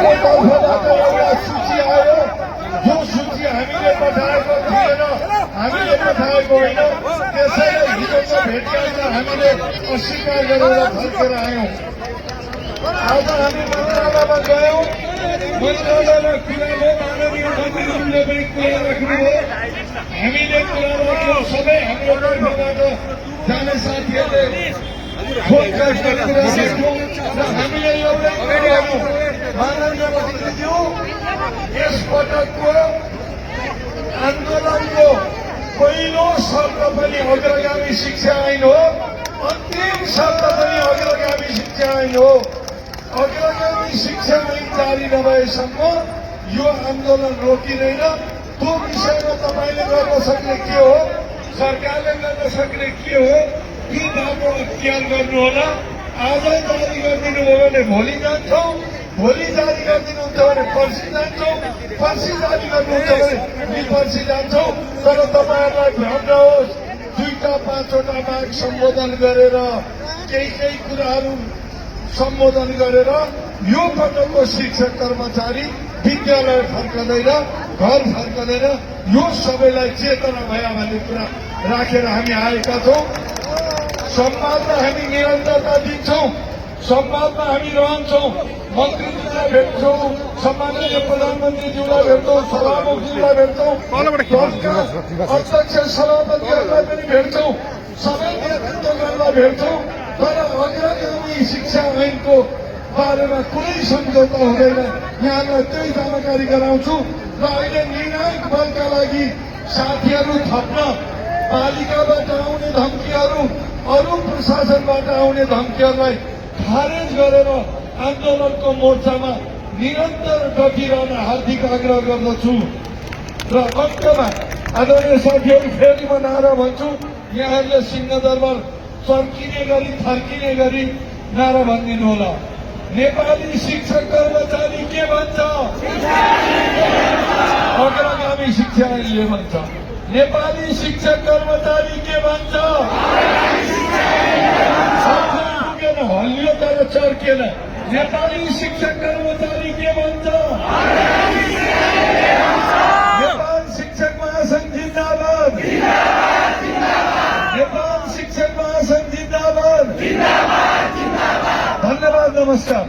तर्फबाट एउटा सूची आयो। जो सूची हामीले पठाएको थिएन, हामीले पठाएको होइन, त्यसैले हिजोको भेटघाटमा हामीले अस्वीकार गरेर फर्केर आयौँ। आज हामी मन्त्रालयमा गयौँ। मन्त्रालयमा कुरा भयो, माननीय मन्त्रीज्यूले पनि कुरा राख्नुभयो, हामीले कुरा राख्यौँ। सबै हाम्रो तर्फबाट जाने साथीहरूले फोन गरेर कुरा राख्यौँ र हामीले एउटै कुरा गर्यौँ, माननीय मन्त्रीज्यू, यस पटकको आन्दोलनको पहिलो शब्द पनि अग्रगामी शिक्षा ऐन हो, अन्तिम शब्द पनि अग्रगामी शिक्षा ऐन हो। अग्रगामी शिक्षा ऐन जारी नभएसम्म यो आन्दोलन रोकिँदैन। त्यो विषयमा तपाईँले गर्न सक्ने के हो, सरकारले गर्न सक्ने के हो, त्यो बाटो अख्तियार गर्नुहोला। आज जारी गरिदिनु भयो भने भोलि जान्छौँ, भोलि जारी गरिदिनुहुन्छ भने पर्सि जान्छौँ, पर्सि जारी गर्नुहुन्छ भने पर्सि जान्छौँ। तर तपाईँहरूलाई भ्रम नहोस्, 2-5वटा माग सम्बोधन गरेर केही कुराहरू सम्बोधन गरेर यो पटकको शिक्षक कर्मचारी विद्यालय फर्कँदैन, घर फर्कँदैन। यो सबैलाई चेतना भए भन्ने कुरा राखेर हामी आएका छौँ। संवादमा हामी निरन्तरता दिन्छौँ, संवादमा हामी रहन्छौँ। मन्त्रीज्यूलाई भेट्छौँ, सम्माननीय प्रधानमन्त्रीज्यूलाई भेट्छौँ, सभामुखज्यूलाई भेट्छौँ, अध्यक्ष सभापतिहरूलाई पनि भेट्छौँ, सबै नेतृत्वहरूलाई भेट्छौँ। तर अग्रगामी शिक्षा ऐनको बारेमा कुनै सम्झौता हुँदैन। यहाँलाई त्यही जानकारी गराउँछु। र अहिले निर्णायक बलका लागि साथीहरू थप्न, पालिकाबाट आउने धम्कीहरू, अरू प्रशासनबाट आउने धम्कीहरूलाई खारेज गरेर आन्दोलनको मोर्चामा निरन्तर डटिरहन हार्दिक आग्रह गर्दछु। र अन्तमा आदरणीय साथीहरू, फेरि म नारा भन्छु, यहाँहरूले सिंहदरबार चर्किने गरी थर्किने गरी नारा भनिदिनु होला। नेपाली शिक्षक कर्मचारी के भन्छ? अग्रगामी शिक्षा ऐनले भन्छ। नेपाली शिक्षक कर्मचारी के भन्छ? पुगेन, हल्लियो तर चर्केन। नेपाली शिक्षक कर्मचारी के भन्छ? नेपाल शिक्षक महासंघ जिन्दाबाद, नेपाल शिक्षक महासंघ जिन्दाबाद। धन्यवाद, नमस्कार।